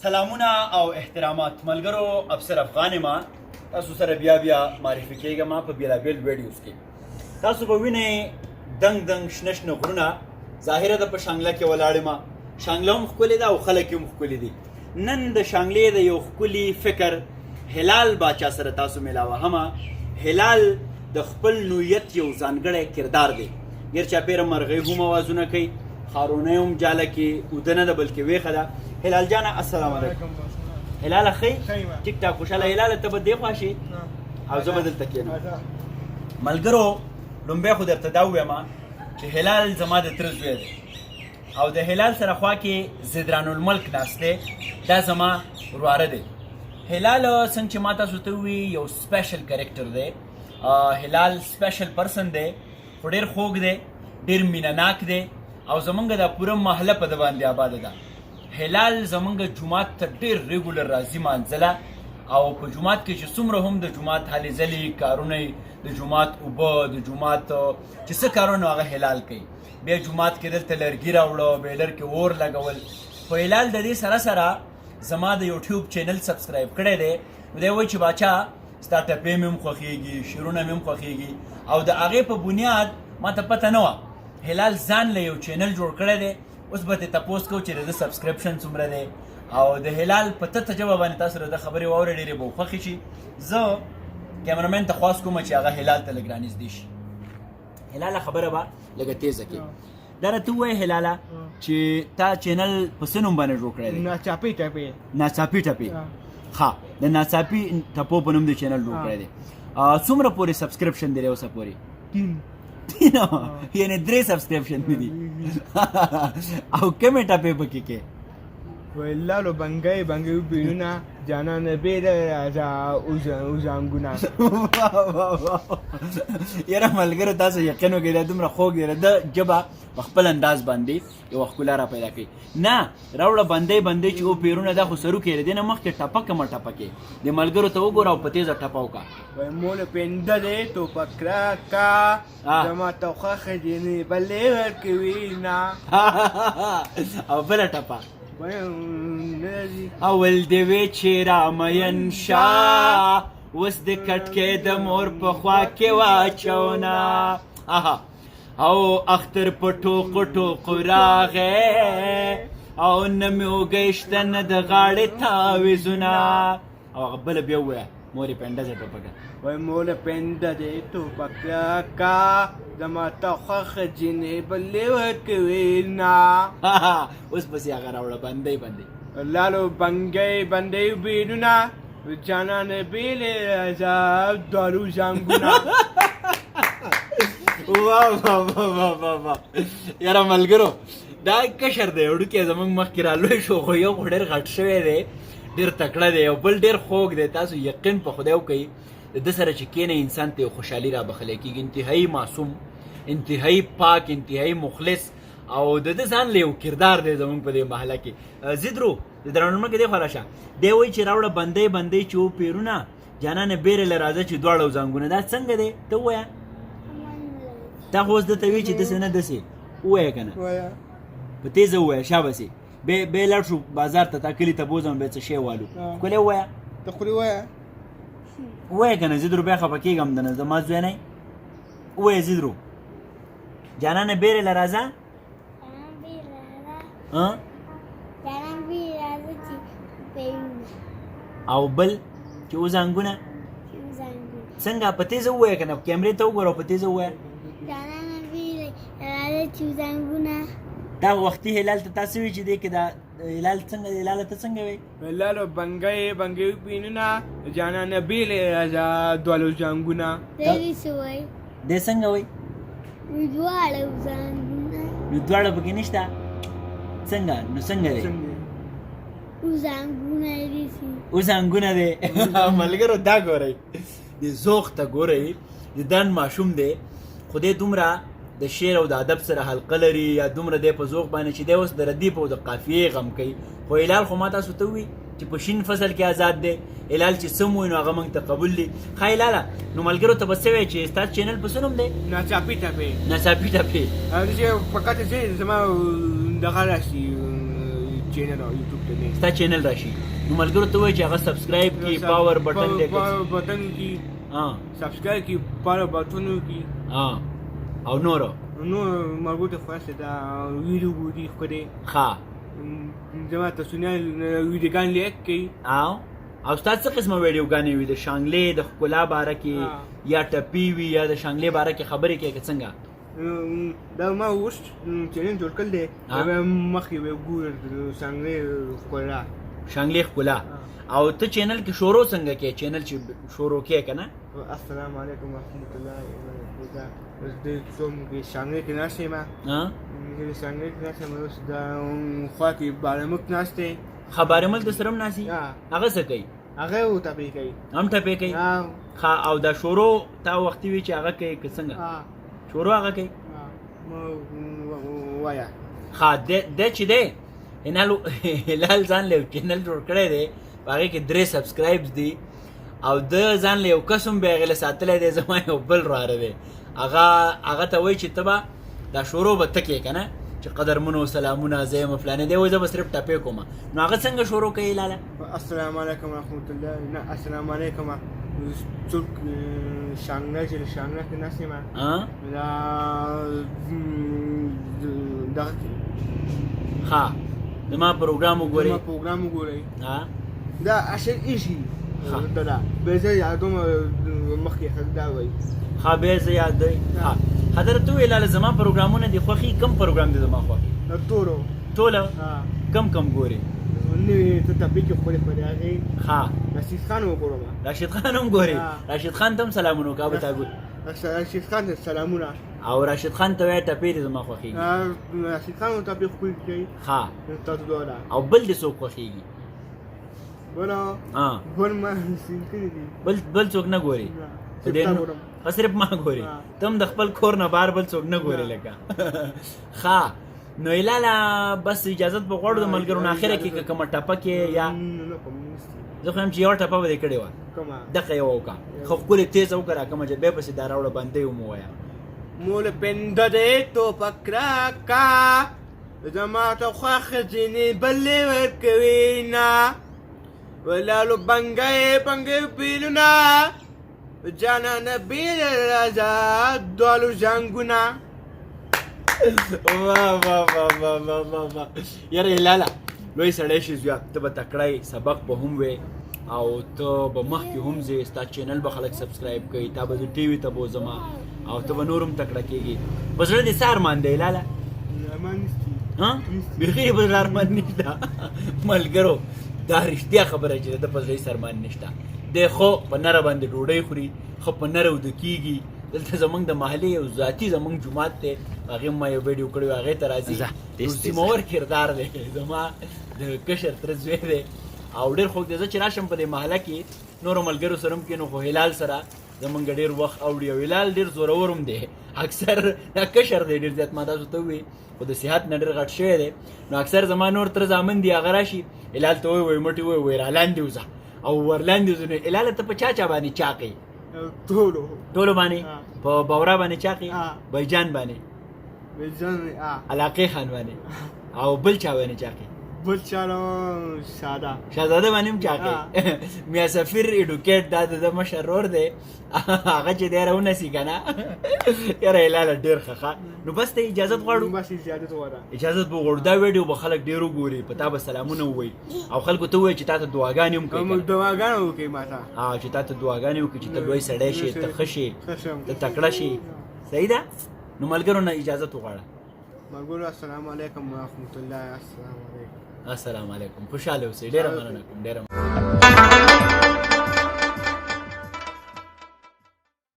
سلامونه او احترامات ملګرو، افسر افغان ما تاسو سره بیا معرفي کېږم په بیلابیل ویډیوز کې. تاسو به وینئ دنګ شنه شنه غرونه، ظاهره ده په شانګله کې ولاړ ما. شانګله هم ښکلې ده او خلک هم ښکلي دي. نن د شانګلې د یو ښکلي فکر هلال باچا سره تاسو میلاوه هما. هلال د خپل نوعیت یو ځانګړی کردار دی. ګیر چاپېره مرغۍ هم اوازونه کوي، خارونه هم جاله کې اوده نه ده بلکې ویښه ده. هلال جانه السلام علیکم. هلاله ښه ټیک ټاک خوشحاله. هلاله ته به دې خوا شي او زه به دلته کښېنم. ملګرو لومبی خو درته دا ووایم چې هلال زما د تره زوی دی او د هلال سره خوا کې زدران الملک ناست دی، دا زما وراره دی. هلال څنګه چې ما تاسو ته ووایي یو سپیشل کرکټر دی. هلال سپیشل پرسن دی، خو ډېر خوږ دی، ډېر مینه ناک دی او زمونږ دا پوره محله په ده باندې آباده ده. هلال زمونږ جومات ته ډېر ریګولر راځي مانځله او په جومات کې چې څومره هم د جومات هلې ځلې کارونه د جومات اوبه د جومات چې څه کارونه هغه هلال کوي. بیا جومات کې دلته لرګي راوړه، بیلر کې اور لګول. خو هلال د دې سره سره زما د یوټیوب چینل سبسکرایب کړی دی. نو دی وایي چې باچا ستا ټپې مې هم خوښېږي، شعرونه مې هم خوښېږي او د هغې په بنیاد ما ته پته نه وه. هلال ځان له یو چینل جوړ کړی دی. اوس به ترې تپوس کوو چې د ده سبسکرپشن څومره دی او د هلال په تته ژبه باندې تاسو سره د خبرې واورئ، ډېرې به خوښې شي. زه کیمرامین ته خواست کوم چې هغه هلال ته لږ رانږدې شي. هلاله خبره به لږه تیزه کړي. دا راته ووایه هلاله چې تا چینل په څه نوم باندې جوړ کړی دی؟ ناڅاپي ټپې. ښه، د ناڅاپي ټپو په نوم د چینل جوړ کړی دی. څومره پورې سبسکرپشن دی اوسه پورې؟ 3 یعنې 3 سبسکرپشن مې دي. او کومې ټپې پکې کې؟ لالو بنګۍ بیرونه جانان بیره راځه اوزانګونه. یاره ملګرو تاسو یقین وکړئ دا دومره خوږ دی. د ژبه په خپل انداز باندې یوه ښکلا را پیدا کوي. نه راوړه بندۍ چې و پیرونه دا خو سروکې دی نه مخکې ټپه کومه ټپه کې د ملګرو ته وګوره او په تیزه ټپه وکړه. مول پنده دی ټوپک راکړه زما ته خوښه جینې بلې ورکوي نه. او بله ټپه اول دې وې چې رامین شاه اوس د کټکې د مور په خوا کې واچونه او اختر په ټوقو ټوقو راغی او نه مې وګیشته نه د غاړې تاویزونه. او هغه بله بیا ووایه مورې پنډه زه ټوپکه وای موله پنده دی ټوپک راکړه زما ته خوښه جینې بلې ورکوي نه. اوس پسې هغه راوړه بندۍ لالو بنګۍ بیرونه جانان بیلې راځه دارو زنګونه. واه یاره ملګرو دا کشر دی وړوکی زموږ مخکې رالوی شو، خو یو خو ډېر غټ شوی دی، ډېر تکړه دی او بل ډېر خوږ دی. تاسو یقین په خدای وکئ د ده سره چې کښېنئ انسان ته یو خوشحالي را بخلی کېږي. انتهایي معصوم، انتهایي پاک، انتهایي مخلص او د ده ځان له یو کردار دی زموږ په دې محله کې. زدرو د درانمل کې دی خوا راشه. دی وایي چې راوړه بندۍ چې و پیرونه جانانه بیرې له راځه چې دواړه زنګونه. دا څنګه دی ته ووایه. تا خو اوس ده ته وایي چې داسې نه داسې ووایه که نه، په تیزه ووایه شابسې. بیا لاړ شو بازار ته، تا کلي ته بوځم بیا څه شی والو. ښکلی ووایه ته خولي ووایه که نه. زدرو بیا خفه کېږم د نه زما زوی نه ووایه. زدرو جانانه بیرې له راځه او بل چې وزنګونه څنګه په تیزه ووایه که نه. کیمرې ته وګوره او په تیزه ووایه. دا وختي هلال ته تاسو وایي چې دی کې دا هلال څنګه هلاله ته څنګه وایي؟ لالو بنګۍ بیرونه جانان بیلې راځه دواړو زنګونه. دی څنګه وایي؟ نو دواړه پکې نشته څنګه؟ نو څنګه دی؟ اوزانګونه دی. ملګرو دا ګورئ د ذوق ته ګورئ. د دن ماشوم دی خو دی دومره د شعر او د ادب سره حلقه لري یا دومره دی په ذوق باندې چې دی اوس د ردیف او د قافیې غم کوي. خو هلال خو ما تاسو ته ووایي چې په شین فصل کې آزاد دی. هلال چې څه ووایي نو هغه موږ ته قبول دی. ښه هلاله نو ملګرو ته به څه وایي چې ستاسو چینل په څه نوم دی؟ ناڅاپي ټپې. ناڅاپي ټپې. چې فقط چې زما دغه راشي چینل او یوټیوب ته نه ستا چینل راشي نو ملګرو ته وایي چې هغه سبسکرایب کی پاور بٹن دی پاور بٹن کی سبسکرایب کی پاور بٹن کی او نورو نو مربوط خاصه دا ویډیو ګوري خو دې ښه زما تاسو نه ویډیوګان لیک کی او ستا څه قسمه ویډیوګانې وي د شانګلې د ښکلا باره کې یا ټپي وي یا د شانګلې باره کې خبرې کوې که څنګه دا ما اوس چینل جوړ کړل دی مخکې به ګور څنګه ښکلا شانګلې ښکلا او ته چینل کې شروع څنګه کې چینل چې شروع کې که نه السلام علیکم ورحمت الله وبرکاته اوس د څوم کې شانګلې کې ناست یم شانګلې کې ناست یم اوس دا خوا کې بارمک ناست دی خبرمل د سرم ناسي هغه څه کوي هغه او ټپې کوي هم ټپې کوي ښه او دا شروع تا وختي وي چې هغه کوي که څنګه شروع هغه کوي وایه ښه دی چې دی هلال ځان له یو چینل جوړ کړی دی په هغې کې 3 سبسکرایبس دي او د ځان له یو کس هم بیا هغې له ساتلی دی زما یو بل راره دی هغه ته وایي چې ته به دا شروع به ته کوې که نه چې قدرمنو سلامونه زه یم فلانې دی وایي زه به صرف ټپې کوم نو هغه څنګه شروع کوي لاله السلام علیکم ورحمت الله نه السلام علیکم څوک شانګله چې شانګله کې ناست یم دا دغه ښه زما پروګرام وګورئ زما پروګرام وګورئ دا اشر ایشي دا به زه یادوم مخکې دا وایي ښه بیا زه یاد دی حضرت وویل لاله زما پروګرامونه دي خوښي کم پروګرام دی زما خوښي ټوله کم ګورې ته ټپې کې خپلې خپلې هغې ښه راشد خان وګورم راشد خان هم ګورې راشد خان ته هم سلامونه وکړه به تا ګورې راشد خان ته سلامونه او راشد خان ته وایه ټپې دي زما خوښېږي راشد خان ټپې ښکلې کوي ښه تاسو دواړه او بل دې څوک خوښېږي بل ما سین کړي دي بل څوک نه ګوري صرف ما ګوري ته هم د خپل کور نه بار بل څوک نه ګوري لکه ښه نو هلاله بس اجازت به غواړو د ملګرو نه اخره کې که کومه ټپه کې یا زه خو یم چې یوه ټپه به دې کړې وه دغه یوه وکړه خو ښکلې تیزه وکړه راکمه چې بیا پسې دا راوړه بندۍ ومو ووایه مول پنده دې ټوپک راکړه زما ته خوښه ځینې بلې ورکوي نه ولالو بنګې پیلونه جانانه بیل رضا دوالو زنګونه واه یاره هلاله لوی سړی شي زیات ته به تکړی سبق به هم وې او ته به مخکې هم ځې ستا چینل به خلک سبسکرایب کوي تا به زه ټي وي ته بوځم او ته به نور هم تکړه کېږي په زړه دې څه ارمان دی هلاله بیخي په زړه ارمان نشته ملګرو دا رښتیا خبره چې د په زړه هېڅ ارمان نشته دی خو په نره باندې ډوډۍ خوري خو په نره وده کېږي دلته زمونږ د محلې یو ذاتي زمونږ جومات دی هغې ما یو ویډیو کړی و هغې ته راځي یو سیمور کردار دی زما د کشر تره زوی دی او ډېر خوږ دی زه چې راشم په دې محله کې نورو ملګرو سره هم کښېنو خو هلال سره زمونږ ډېر وخت اوړي او هلال ډېر زورور هم دی اکثر دا کشر دی ډېر زیات ما تاسو ته ووایي خو د صحت نه ډېر غټ شوی دی نو اکثر زما نور تره زامن دي هغه راشي هلال ته وایي مټې وایي رالاندې وځه او ورلاندې وځو نو هلاله ته په چا باندې چاقې ټولو باندې په بورا باندې چاقې بیجان باندې علاقې خان باندې او بل چا باندې چاقې بل چا شهزاده باندې هم چاقې میا سفیر ایډوکیټ دا د مشر ورور دی هغه چې دی راونسي که نه یاره هلاله ډېر ښه نو بس ته اجازت غواړو اجازت به غواړو دا ویډیو به خلک ډېر وګوري په تا به سلامونه ووایي او خلکو ته ووایي چې تا ته دعاګانې هم کوي چې تا ته دعاګانې وکړي چې ته لوی سړی شې ته ښه شې ته تکړه شې صحیح ده نو ملګرو نه اجازت وغواړه ملګرو السلام علیکم ورحمت الله السلام علیکم خوشحاله اوسئ ډېره مننه کوم ډېره